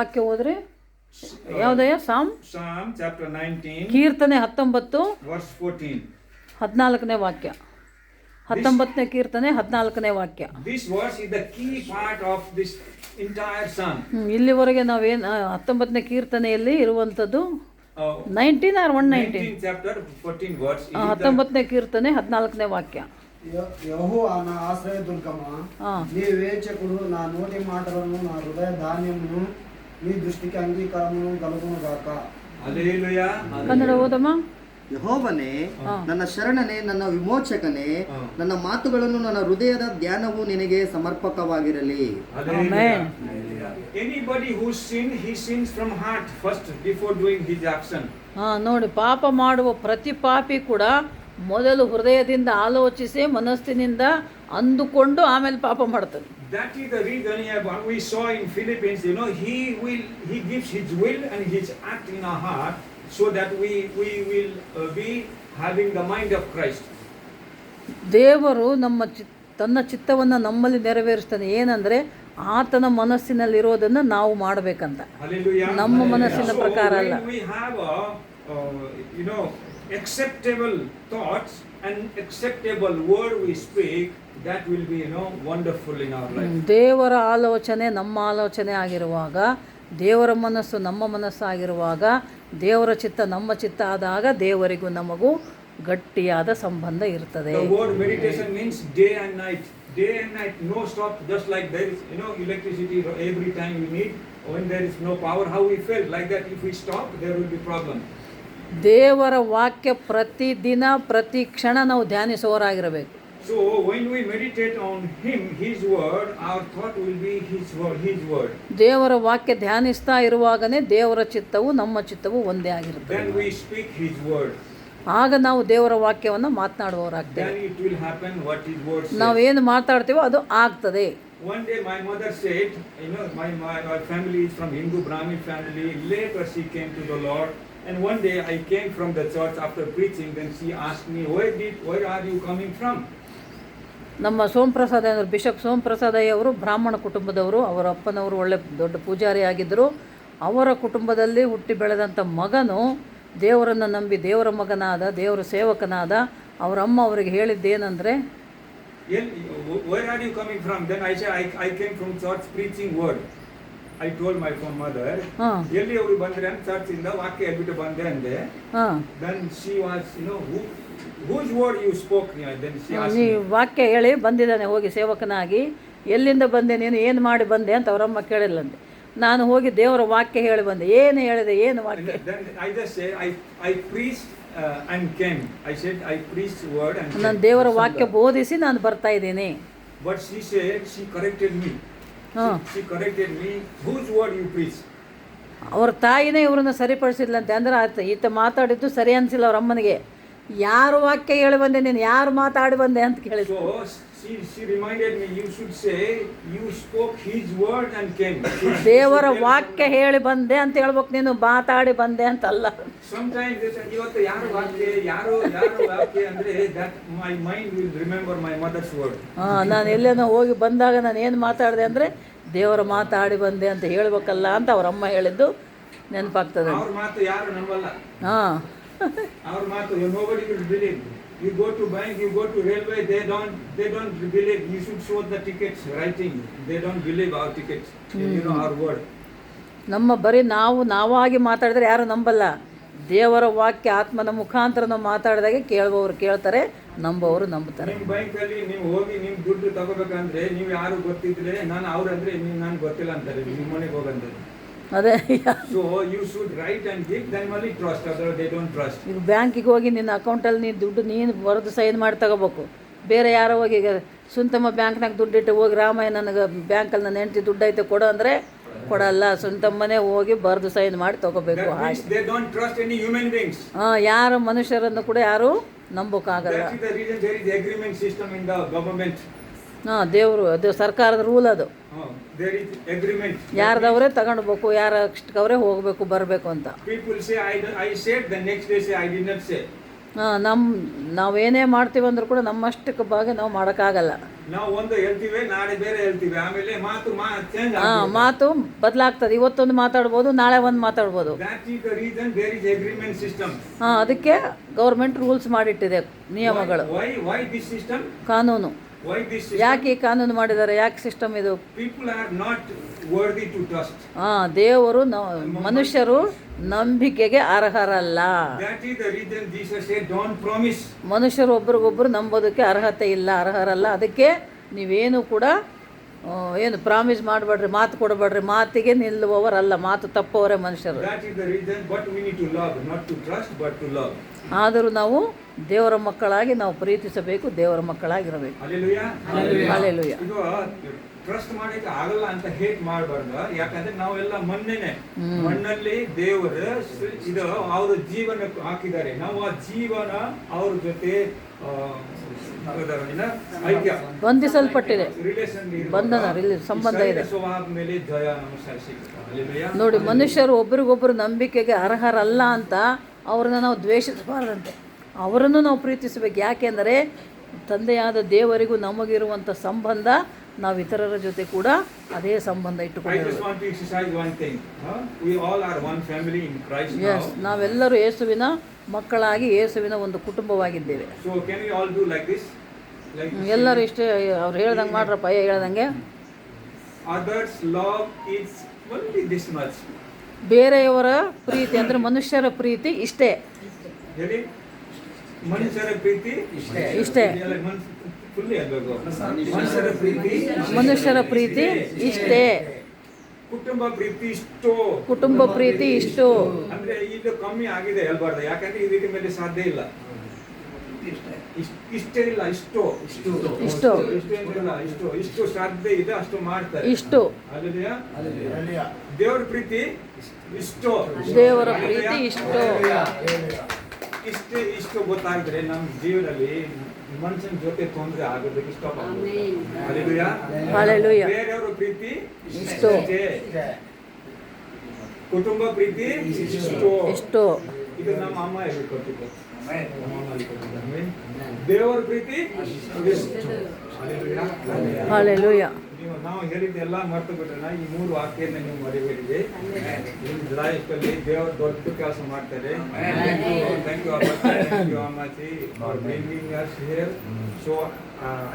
ವಾಕ್ಯ ಹೋದ್ರೆ ಯಾವುದಯ್ಯ? Psalm chapter 19 ಕೀರ್ತನೆ 19 verse 14. 14ನೇ ವಾಕ್ಯ. 19ನೇ ಕೀರ್ತನೆ 14ನೇ ವಾಕ್ಯ. This verse is the key part of this entire psalm. ಇಲ್ಲಿವರೆಗೆ ನಾವೇನು 19ನೇ ಕೀರ್ತನೆಯಲ್ಲಿ ಇರುವಂಥದ್ದು 19 or 119? 19 chapter 14 verse. 19ನೇ ಕೀರ್ತನೆ 14ನೇ వాక్య. యెహోవా నా ఆశ్రయ దుర్గమా, నీ వేచకుడు నా నోటి మాటలను నా హృదయ ధాన్యమును నీ దృష్టికి అంగీకారమును కలుగును గాక. Hallelujah. ಕನ್ನಡ ಓದಮ್ಮ. ಯೆಹೋವನೇ, ನನ್ನ ಶರಣನೇ, ನನ್ನ ವಿಮೋಚಕನೇ, ನನ್ನ ಮಾತುಗಳನ್ನು ನನ್ನ ಹೃದಯದ ಧ್ಯಾನವು ನಿನಗೆ ಸಮರ್ಪಕವಾಗಿರಲಿ. Hallelujah. Anybody who sins, he sins from heart first before doing his action. ನೋಡಿ, ಪಾಪ ಮಾಡುವ ಪ್ರತಿ ಪಾಪಿ ಕೂಡ ಮೊದಲು ಹೃದಯದಿಂದ ಆಲೋಚಿಸಿ ಮನಸ್ಸಿನಿಂದ ಅಂದುಕೊಂಡು ಆಮೇಲೆ ಪಾಪ ಮಾಡ್ತಾನೆ. That is the reason we saw in Philippines, he gives his will and his act in our heart so that we will be having the mind of Christ. ದೇವರು ತನ್ನ ಚಿತ್ತವನ್ನು ನಮ್ಮಲ್ಲಿ ನೆರವೇರಿಸ್ತಾನೆ. ಏನಂದ್ರೆ ಆತನ ಮನಸ್ಸಿನಲ್ಲಿರೋದನ್ನು ನಾವು ಮಾಡಬೇಕಂತ, ನಮ್ಮ ಮನಸ್ಸಿನ ಪ್ರಕಾರ ಅಲ್ಲ. We have acceptable thoughts and acceptable word we speak, that will be wonderful in our life. ದೇವರ ಆಲೋಚನೆ ನಮ್ಮ ಆಲೋಚನೆ ಆಗಿರುವಾಗ, ದೇವರ ಮನಸ್ಸು ನಮ್ಮ ಮನಸ್ಸಾಗಿರುವಾಗ, ದೇವರ ಚಿತ್ತ ನಮ್ಮ ಚಿತ್ತ ಆದಾಗ ದೇವರಿಗೂ ನಮಗೂ ಗಟ್ಟಿಯಾದ ಸಂಬಂಧ ಇರ್ತದೆ. The word meditation means day and night. Day and night, no stop. Just like there is electricity every time we need. When there is no power, how we felt like that. If we stop, there will be problem. ದೇವರ ವಾಕ್ಯ ಪ್ರತಿ ದಿನ ಪ್ರತಿ ಕ್ಷಣ ನಾವು ಧ್ಯಾನಿಸುವವರಾಗಿರಬೇಕು. So when we meditate on him, his word, our thought will be his word. ದೇವರ ವಾಕ್ಯ ಧ್ಯಾನಿಸ್ತಾ ಇರುವಾಗನೇ ದೇವರ ಚಿತ್ತವು ನಮ್ಮ ಚಿತ್ತವು ಒಂದೇ ಆಗಿರುತ್ತೆ. Then we speak his word. ಆಗ ನಾವು ದೇವರ ವಾಕ್ಯವನ್ನು ಮಾತನಾಡುವವರಾಗ್ತೇವೆ. Then it will happen what his word says. ನಾವೇನು ಮಾತಾಡ್ತೀವೋ ಅದು ಆಗ್ತದೆ. One day my mother said, my family is from Hindu Brahmin family. Later she came to the Lord. And one day I came from the church after preaching. Then she asked me, where are you coming from? ನಮ್ಮ ಸೋಮಪ್ರಸಾದ ಅವರು, bishop ಸೋಮಪ್ರಸಾದಯ್ಯವರು ಬ್ರಾಹ್ಮಣ ಕುಟುಂಬದವರು. ಅವರ ಅಪ್ಪನವರು ಒಳ್ಳೆ ದೊಡ್ಡ ಪೂಜಾರಿ ಆಗಿದ್ದರು. ಅವರ ಕುಟುಂಬದಲ್ಲಿ ಹುಟ್ಟಿ ಬೆಳೆದಂಥ ಮಗನು ದೇವರನ್ನು ನಂಬಿ ದೇವರ ಮಗನಾದ, ದೇವರ ಸೇವಕನಾದ. ಅವರ ಅಮ್ಮ ಅವರಿಗೆ ಹೇಳಿದ್ದೇನೆಂದರೆ, where are you coming from? Then I said, I came from church preaching word. I told my mother, ಎಲ್ಲಿ ಅವರು ಬಂದ್ರೆ ಚರ್ಚ್ ಇಂದ ವಾಕ್ಯ ಹೇಳ್ಬಿಟ್ಟು ಬಂದೆ ಅಂದೆ. Then she was, whose word you spoke? Then she asked me, ನೀವು ವಾಕ್ಯ ಹೇಳಿ ಬಂದಿದ್ದಾನೆ ಹೋಗಿ ಸೇವಕನಾಗಿ. ಎಲ್ಲಿಂದ ಬಂದೆ ನೀನು, ಏನು ಮಾಡಿ ಬಂದೆ ಅಂತ ಅವರಮ್ಮ ಕೇಳಿಲ್ಲಂತೆ. ನಾನು ಹೋಗಿ ದೇವರ ವಾಕ್ಯ ಹೇಳಿ ಬಂದೆ. ಏನು ಹೇಳಿದೆ, ಏನು ವಾಕ್ಯ? Then I just said, I preached and came. I said I preached word and came. ನಾನು ದೇವರ ವಾಕ್ಯ ಬೋಧಿಸಿ ನಾನು ಬರ್ತಾ ಇದ್ದೀನಿ. But she said, she corrected me. She corrected me. Whose word you preach? ಅವ್ರ ತಾಯಿನೇ ಇವ್ರನ್ನ ಸರಿಪಡಿಸಿದ್ಲಂತೆ. ಅಂದ್ರೆ ಈತ ಮಾತಾಡಿದ್ದು ಸರಿ ಅನಿಸಿಲ್ಲ ಅವ್ರ ಅಮ್ಮನಿಗೆ. ಯಾರು ವಾಕ್ಯ ಹೇಳಿ ಬಂದೆ ನೀನು, ಯಾರು ಮಾತಾಡಿ ಬಂದೆ ಅಂತ ಕೇಳಿದ್ರು. So she reminded me, you should say you spoke his word and came. ದೇವರ ವಾಕ್ಯ ಹೇಳಿ ಬಂದೆ ಅಂತ ಹೇಳ್ಬೇಕು, ನೀನು ಮಾತಾಡಿ ಬಂದೆ ಅಂತಲ್ಲ. Sometimes ಇವತ್ತು ಯಾರು ವಾಕ್ಯ ಅಂದ್ರೆ that my mind will remember my mother's word. ನಾನು ಎಲ್ಲೇನೋ ಹೋಗಿ ಬಂದಾಗ ನಾನು ಏನು ಮಾತಾಡಿದೆ ಅಂದರೆ ದೇವರ ಮಾತಾಡಿ ಬಂದೆ ಅಂತ ಹೇಳ್ಬೇಕಲ್ಲ ಅಂತ ಅವ್ರ ಅಮ್ಮ ಹೇಳಿದ್ದು ನೆನಪಾಗ್ತದೆ. ಅವ್ರ ಮಾತು ಯಾರು ನಂಬಲ್ಲ. ಅವ್ರ ಮಾತು nobody will believe. You go to bank, you go to railway, they don't believe. You should show the tickets writing. They don't believe our tickets. Our word. ನಮ್ಮ ಬರೀ ನಾವಾಗಿ ಮಾತಾಡಿದ್ರೆ ಯಾರು ನಂಬಲ್ಲ. ದೇವರ ವಾಕ್ಯ ಆತ್ಮನ ಮುಖಾಂತರ ನಾವು ಮಾತಾಡಿದಾಗೆ ಕೇಳುವವರು ಕೇಳ್ತಾರೆ, ನಂಬುವವರು ನಂಬುತ್ತಾರೆ. ನಿಮ್ಮ ಬ್ಯಾಂಕಲ್ಲಿ ನೀವು ಹೋಗಿ ನಿಮ್ಮ ದುಡ್ಡು ತಗೋಬೇಕಂದ್ರೆ ನೀವು ಯಾರು ಗೊತ್ತಿದ್ರೆ ನಾನು ಅವ್ರಂದ್ರೆ ನಾನು ಗೊತ್ತಿಲ್ಲ ಅಂತಾರೆ, ನಿಮ್ಮ ಮನೆಗೆ ಹೋಗಂತಾರೆ. ಅದೇ. So you should write and give, then only trust. Otherwise they don't trust. ಈಗ ಬ್ಯಾಂಕಿಗೆ ಹೋಗಿ ನಿನ್ನ ಅಕೌಂಟಲ್ಲಿ ನೀನು ದುಡ್ಡು ನೀನು ಬರೆದು ಸೈನ್ ಮಾಡಿ ತಗೋಬೇಕು. ಬೇರೆ ಯಾರೋ ಹೋಗಿ ಈಗ ಸುಂತಮ್ಮ ಬ್ಯಾಂಕ್ನಾಗ ದುಡ್ಡಿಟ್ಟು ಹೋಗಿ ರಾಮಯ್ಯ ನನಗೆ ಬ್ಯಾಂಕಲ್ಲಿ ನನ್ನ ಹೆಂಡತಿ ದುಡ್ಡು ಐತೆ ಕೊಡು ಅಂದರೆ ಕೊಡಲ್ಲ. ಸುಂತಮ್ಮನೇ ಹೋಗಿ ಬರೆದು ಸೈನ್ ಮಾಡಿ ತಗೋಬೇಕು. They don't trust any human beings. ಯಾರು ಮನುಷ್ಯರನ್ನು ಕೂಡ ಯಾರು ನಂಬೋಕ್ಕಾಗಲ್ಲ. That is the reason there is agreement system in the government. ಅದು ಸರ್ಕಾರದ ರೂಲ್ ಅದು. There is agreement. ಯಾರ್ದವರೇ ತಗೊಂಡ್ಬೇಕು, ಯಾರಷ್ಟಕ್ಕವರೇ ಹೋಗಬೇಕು ಬರಬೇಕು ಅಂತ. People say I said, the next day say I did not say. ನಾವೇನೇ ಮಾಡ್ತೀವಿ ಅಂದ್ರೂ ಕೂಡ ನಮ್ಮಷ್ಟಕ್ಕೆ ಭಾಗ ನಾವು ಮಾಡೋಕ್ಕಾಗಲ್ಲ. ನಾವು ಒಂದು ಹೇಳ್ತೀವಿ, ನಾಳೆ ಬೇರೆ ಹೇಳ್ತೀವಿ, ಆಮೇಲೆ ಮಾತು ಚೇಂಜ್ ಮಾತು ಬದಲಾಗ್ತದೆ. ಇವತ್ತೊಂದು ಮಾತಾಡ್ಬೋದು, ನಾಳೆ ಒಂದು ಮಾತಾಡ್ಬೋದು. That is the reason there is agreement system. ಅದಕ್ಕೆ ಗೌರ್ಮೆಂಟ್ ರೂಲ್ಸ್ ಮಾಡಿಟ್ಟಿದೆ, ನಿಯಮಗಳು. Why this system? ಕಾನೂನು. Why this system? ಯಾಕೆ ಈ ಕಾನೂನು ಮಾಡಿದ್ದಾರೆ? ಯಾಕೆ ಸಿಸ್ಟಮ್ ಇದು? People are not worthy to trust. ದೇವರು ಮನುಷ್ಯರು ನಂಬಿಕೆಗೆ ಅರ್ಹರಲ್ಲ. That is the reason Jesus said, don't promise. ಮನುಷ್ಯರು ಒಬ್ರಿಗೊಬ್ರು ನಂಬೋದಕ್ಕೆ ಅರ್ಹತೆ ಇಲ್ಲ, ಅರ್ಹರಲ್ಲ. ಅದಕ್ಕೆ ನೀವೇನು ಕೂಡ ಏನು ಪ್ರಾಮಿಸ್ ಮಾಡಬೇಡ್ರಿ, ಮಾತು ಕೊಡಬೇಡ್ರಿ, ಮಾತಿಗೆ ನಿಲ್ಲುವವರಲ್ಲ, ಮಾತು ತಪ್ಪವರೇ ಮನುಷ್ಯರು. That is the reason, but we need to love, not to trust, but to love. ಆದರೂ ನಾವು ದೇವರ ಮಕ್ಕಳಾಗಿ ನಾವು ಪ್ರೀತಿಸಬೇಕು, ದೇವರ ಮಕ್ಕಳಾಗಿರಬೇಕು. Hallelujah. ಇದು ಟ್ರಸ್ಟ್ ಮಾಡಕ್ಕೆ ಆಗಲ್ಲ ಅಂತ ಹೇಟ್ ಮಾಡಬಾರ್ದು. ಯಾಕಂದ್ರೆ ನಾವೆಲ್ಲ ಮಣ್ಣಲ್ಲಿ ದೇವರು ಇದು ಅವ್ರ ಜೀವನ ಹಾಕಿದ್ದಾರೆ. ನಾವು ಆ ಜೀವನ ಅವ್ರ ಜೊತೆ ಐಕ್ಯ ಬಂಧಿಸಲ್ಪಟ್ಟಿದೆ, ರಿಲೇಷನ್ ಬಂಧನ ಸಂಬಂಧ ಇದೆ. ಸ್ವಭಾವ ಮೇಲೆ ಜಯ ನಮಸ್ಕಾರ ಸಿಗುತ್ತೆ. ನೋಡಿ, ಮನುಷ್ಯರು ಒಬ್ರಿಗೊಬ್ರು ನಂಬಿಕೆಗೆ ಅರ್ಹರಲ್ಲ ಅಂತ ಅವ್ರನ್ನ ನಾವು ದ್ವೇಷಿಸಬಾರ್ದಂತೆ, ಅವರನ್ನು ನಾವು ಪ್ರೀತಿಸಬೇಕು. ಯಾಕೆಂದರೆ ತಂದೆಯಾದ ದೇವರಿಗೂ ನಮಗಿರುವಂಥ ಸಂಬಂಧ ನಾವು ಇತರರ ಜೊತೆ ಕೂಡ ಅದೇ ಸಂಬಂಧ ಇಟ್ಟುಕೊಳ್ಳಬೇಕು. ನಾವೆಲ್ಲರೂ ಯೇಸುವಿನ ಮಕ್ಕಳಾಗಿ ಯೇಸುವಿನ ಒಂದು ಕುಟುಂಬವಾಗಿದ್ದೇವೆ. ಎಲ್ಲರೂ ಇಷ್ಟೇ ಅವ್ರು ಹೇಳ್ದಂಗೆ ಮಾಡ್ರಪ್ಪ, ಹೇಳ್ದಂಗೆ. ಬೇರೆಯವರ ಪ್ರೀತಿ ಅಂದರೆ ಮನುಷ್ಯರ ಪ್ರೀತಿ ಇಷ್ಟೇ, ಮನುಷ್ಯರ ಪ್ರೀತಿ ಇಷ್ಟೇ. ಮನುಷ್ಯರ ಪ್ರೀತಿ ಇಷ್ಟೇ, ಕುಟುಂಬ ಪ್ರೀತಿ ಇಷ್ಟು, ಕುಟುಂಬ ಪ್ರೀತಿ ಇಷ್ಟು. ಅಂದ್ರೆ ಇದು ಕಮ್ಮಿ ಆಗಿದೆ ಹೇಳ್ಬಾರ್ದು, ಯಾಕಂದ್ರೆ ಇದಕ್ಕೆ ಮೇಲೆ ಸಾಧ್ಯ ಇಲ್ಲ. ಇಷ್ಟೇ ಇಲ್ಲ, ಇಷ್ಟು ಇಷ್ಟು ಇಷ್ಟು ಸಾಧ್ಯ ಇದೆ, ಅಷ್ಟು ಮಾಡ್ತಾರೆ. ಇಷ್ಟು ದೇವರ ಪ್ರೀತಿ ಇಷ್ಟು, ದೇವರ ಪ್ರೀತಿ ಇಷ್ಟು. ಇಷ್ಟು ಗೊತ್ತಾಗಿದ್ರೆ ನಮ್ಮ ಜೀವನದಲ್ಲಿ ಮನುಷ್ಯನ ಜೊತೆ ತೊಂದರೆ ಆಗೋದಕ್ಕೆ ಹಲ್ಲೆಲೂಯಾ. ಬೇರೆಯವರ ಪ್ರೀತಿ ಇಷ್ಟು, ಕುಟುಂಬ ಪ್ರೀತಿ ಇಷ್ಟು. ಇದು ನಮ್ಮ ಅಮ್ಮ ಹೇಳ್ಕೊಟ್ಟಿದ್ದು. ದೇವರ ಪ್ರೀತಿ ಹಲ್ಲೆಲೂಯಾ. ನಾವು ಹೇಳಿದ್ದೆಲ್ಲ ಮರ್ತು ಬಿಟ್ರೆ ಈ 3 ವಾಕ್ಯನ ನೀವು ಮರಿಬೇಡಿ. ಲೈಫಲ್ಲಿ ದೇವರು ದೊಡ್ಡ ಕೆಲಸ ಮಾಡ್ತಾರೆ. Thank you Ammaji for bringing us here. So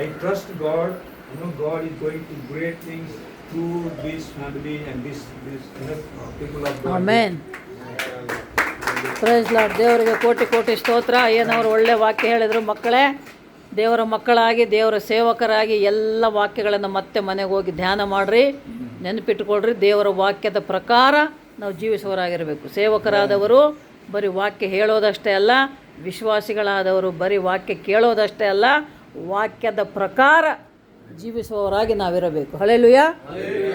I trust God. You know, God is going to great things through this family and this people of God. Amen. Praise Lord. ದೇವರಿಗೆ ಕೋಟಿ ಕೋಟಿ ಸ್ತೋತ್ರ. ಏನವರು ಒಳ್ಳೆ ವಾಕ್ಯ ಹೇಳಿದರು. ಮಕ್ಕಳೇ, ದೇವರ ಮಕ್ಕಳಾಗಿ ದೇವರ ಸೇವಕರಾಗಿ ಎಲ್ಲ ವಾಕ್ಯಗಳನ್ನು ಮತ್ತೆ ಮನೆಗೆ ಹೋಗಿ ಧ್ಯಾನ ಮಾಡಿರಿ, ನೆನಪಿಟ್ಟುಕೊಳ್ರಿ. ದೇವರ ವಾಕ್ಯದ ಪ್ರಕಾರ ನಾವು ಜೀವಿಸುವವರಾಗಿರಬೇಕು. ಸೇವಕರಾದವರು ಬರೀ ವಾಕ್ಯ ಹೇಳೋದಷ್ಟೇ ಅಲ್ಲ, ವಿಶ್ವಾಸಿಗಳಾದವರು ಬರೀ ವಾಕ್ಯ ಕೇಳೋದಷ್ಟೇ ಅಲ್ಲ, ವಾಕ್ಯದ ಪ್ರಕಾರ ಜೀವಿಸುವವರಾಗಿ ನಾವಿರಬೇಕು. ಹಲ್ಲೆಲೂಯಾ,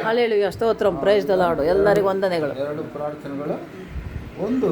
ಹಲ್ಲೆಲೂಯಾ, ಸ್ತೋತ್ರಂ. Praise the Lord. ಎಲ್ಲರಿಗೂ ವಂದನೆಗಳು. 2 ಪ್ರಾರ್ಥನೆಗಳು. ಒಂದು